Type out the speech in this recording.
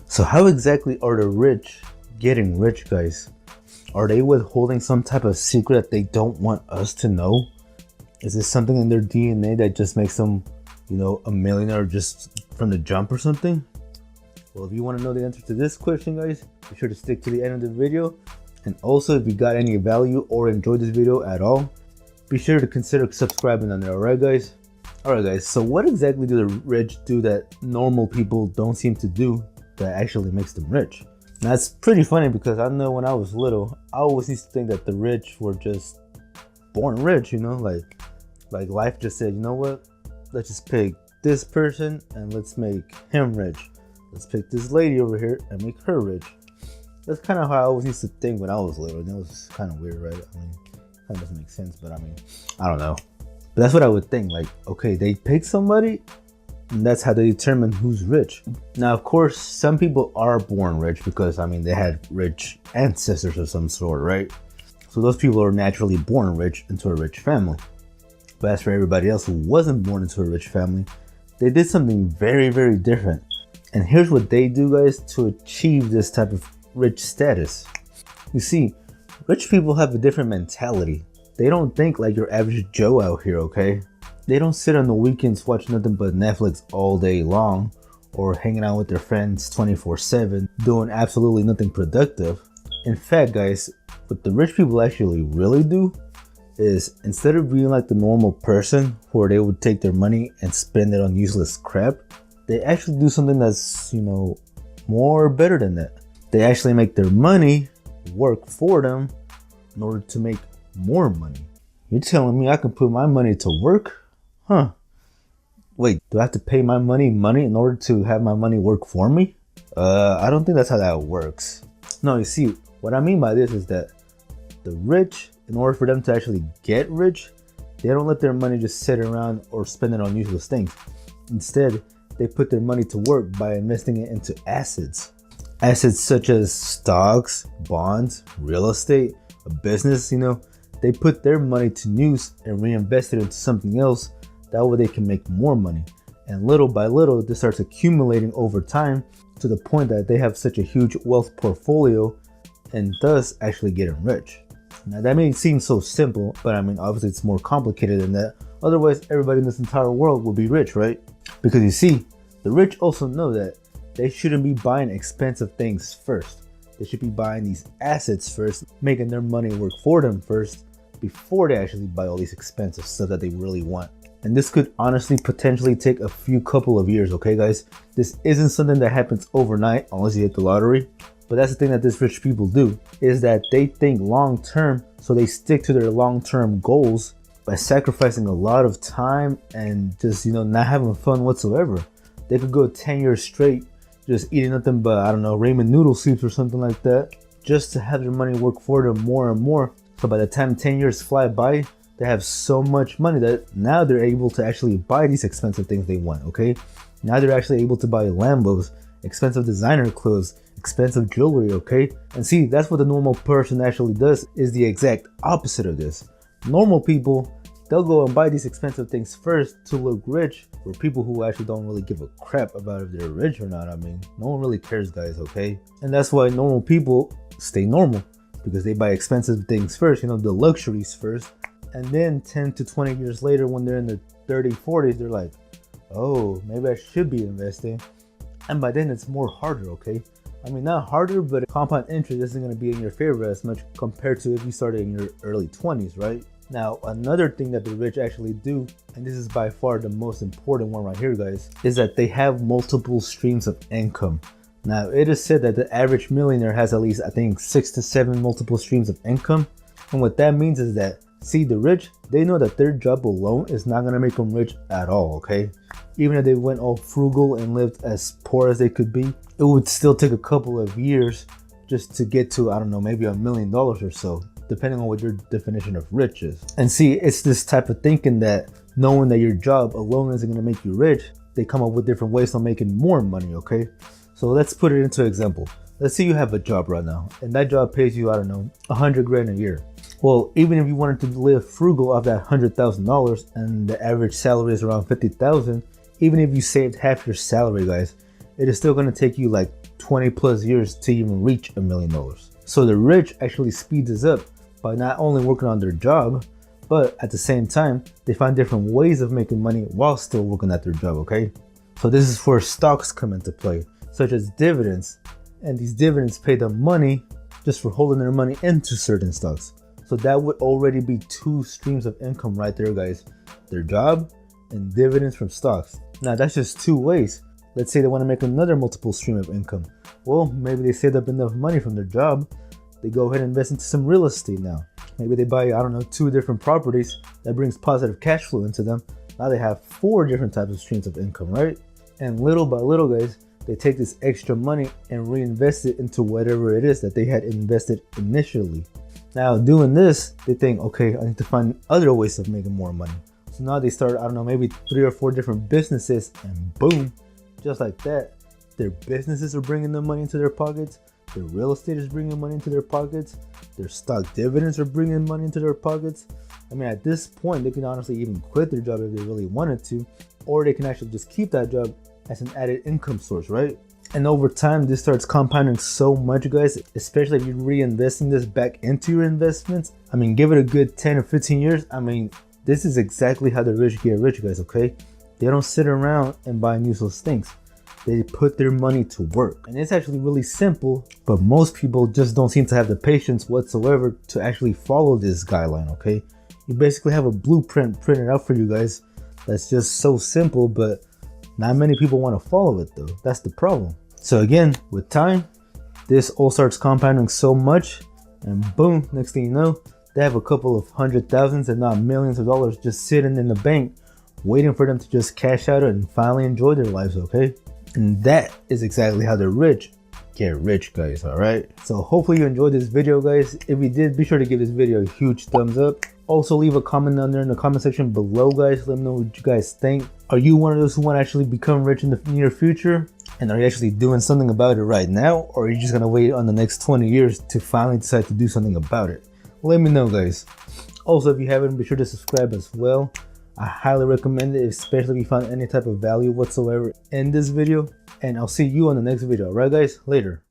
So how exactly are the rich getting rich, guys? Are they withholding some type of secret that they don't want us to know? Is this something in their DNA that just makes them, a millionaire just from the jump or something? Well, if you want to know the answer to this question, guys, be sure to stick to the end of the video. And also, if you got any value or enjoyed this video at all, be sure to consider subscribing on there, alright guys? Alright guys, so what exactly do the rich do that normal people don't seem to do that actually makes them rich? Now it's pretty funny because I know when I was little, I always used to think that the rich were just born rich, like life just said, you know what? Let's just pick this person and let's make him rich. Let's pick this lady over here and make her rich. That's kind of how I always used to think when I was little, and it was kind of weird, right? I mean, that doesn't make sense, but I mean, I don't know. But that's what I would think, like, okay, they pick somebody, and that's how they determine who's rich. Now, of course, some people are born rich because, I mean, they had rich ancestors of some sort, right? So those people are naturally born rich into a rich family. But as for everybody else who wasn't born into a rich family, they did something very, very different. And here's what they do, guys, to achieve this type of rich status. You see, rich people have a different mentality. They don't think like your average Joe out here, okay? They don't sit on the weekends watch nothing but Netflix all day long or hanging out with their friends 24/7 doing absolutely nothing productive. In fact, guys, what the rich people actually really do is instead of being like the normal person where they would take their money and spend it on useless crap, they actually do something that's, more better than that. They actually make their money work for them in order to make more money. You're telling me I can put my money to work? Huh? Wait, do I have to pay my money in order to have my money work for me? I don't think that's how that works. No, you see, what I mean by this is that the rich, in order for them to actually get rich, they don't let their money just sit around or spend it on useless things. Instead, they put their money to work by investing it into assets. Assets such as stocks, bonds, real estate, a business, they put their money to use and reinvest it into something else. That way they can make more money. And little by little, this starts accumulating over time to the point that they have such a huge wealth portfolio and thus actually getting rich. Now that may seem so simple, but I mean, obviously it's more complicated than that. Otherwise, everybody in this entire world would be rich, right? Because you see, the rich also know that they shouldn't be buying expensive things first. They should be buying these assets first, making their money work for them first, before they actually buy all these expensive stuff that they really want. And this could honestly potentially take a few couple of years, okay guys? This isn't something that happens overnight unless you hit the lottery. But that's the thing that these rich people do, is that they think long term, so they stick to their long term goals by sacrificing a lot of time and just, not having fun whatsoever. They could go 10 years straight just eating nothing but, I don't know, ramen noodle soups or something like that, just to have their money work for them more and more. So by the time 10 years fly by, they have so much money that now they're able to actually buy these expensive things they want, okay? Now they're actually able to buy Lambos, expensive designer clothes, expensive jewelry, okay? And see, that's what the normal person actually does, is the exact opposite of this. Normal people, they'll go and buy these expensive things first to look rich, for people who actually don't really give a crap about if they're rich or not. I mean, no one really cares, guys, okay? And that's why normal people stay normal, because they buy expensive things first, the luxuries first. And then 10 to 20 years later, when they're in their 30s, 40s, they're like, oh, maybe I should be investing. And by then it's more harder, okay? I mean, not harder, but compound interest isn't going to be in your favor as much compared to if you started in your early 20s, right? Now, another thing that the rich actually do, and this is by far the most important one right here, guys, is that they have multiple streams of income. Now, it is said that the average millionaire has at least, I think, 6 to 7 multiple streams of income. And what that means is that, see, the rich, they know that their job alone is not going to make them rich at all, okay? Even if they went all frugal and lived as poor as they could be, it would still take a couple of years just to get to, I don't know, maybe $1 million or so, depending on what your definition of rich is. And see, it's this type of thinking that knowing that your job alone isn't going to make you rich, they come up with different ways of making more money, okay? So let's put it into example. Let's say you have a job right now, and that job pays you, I don't know, 100 grand a year. Well, even if you wanted to live frugal off that $100,000 and the average salary is around 50,000, even if you saved half your salary, guys, it is still going to take you like 20 plus years to even reach $1 million. So the rich actually speeds us up by not only working on their job, but at the same time, they find different ways of making money while still working at their job, okay? So this is where stocks come into play, such as dividends. And these dividends pay them money just for holding their money into certain stocks. So that would already be 2 streams of income right there, guys. Their job and dividends from stocks. Now that's just 2 ways. Let's say they want to make another multiple stream of income. Well, maybe they saved up enough money from their job. They go ahead and invest into some real estate now. Maybe they buy, I don't know, 2 different properties that brings positive cash flow into them. Now they have 4 different types of streams of income, right? And little by little, guys, they take this extra money and reinvest it into whatever it is that they had invested initially. Now doing this, they think, okay, I need to find other ways of making more money. So now they start, I don't know, maybe 3 or 4 different businesses, and boom, just like that, their businesses are bringing them money into their pockets. Their real estate is bringing money into their pockets. Their stock dividends are bringing money into their pockets. I mean, at this point, they can honestly even quit their job if they really wanted to, or they can actually just keep that job as an added income source, right? And over time, this starts compounding so much, guys, especially if you're reinvesting this back into your investments. I mean, give it a good 10 or 15 years. I mean, this is exactly how the rich get rich, guys, okay? They don't sit around and buy useless things. They put their money to work. And it's actually really simple, but most people just don't seem to have the patience whatsoever to actually follow this guideline, okay? You basically have a blueprint printed out for you guys that's just so simple, but not many people want to follow it though. That's the problem. So again, with time, this all starts compounding so much, and boom, next thing you know, they have a couple of $100,000s if not millions of dollars just sitting in the bank, waiting for them to just cash out and finally enjoy their lives, okay? And that is exactly how the rich get rich, guys, all right? So hopefully you enjoyed this video, guys. If you did, be sure to give this video a huge thumbs up. Also leave a comment down there in the comment section below, guys. Let me know what you guys think. Are you one of those who want to actually become rich in the near future? And are you actually doing something about it right now? Or are you just gonna wait on the next 20 years to finally decide to do something about it? Let me know, guys. Also, if you haven't, be sure to subscribe as well. I highly recommend it, especially if you found any type of value whatsoever in this video. And I'll see you on the next video. Alright, guys? Later.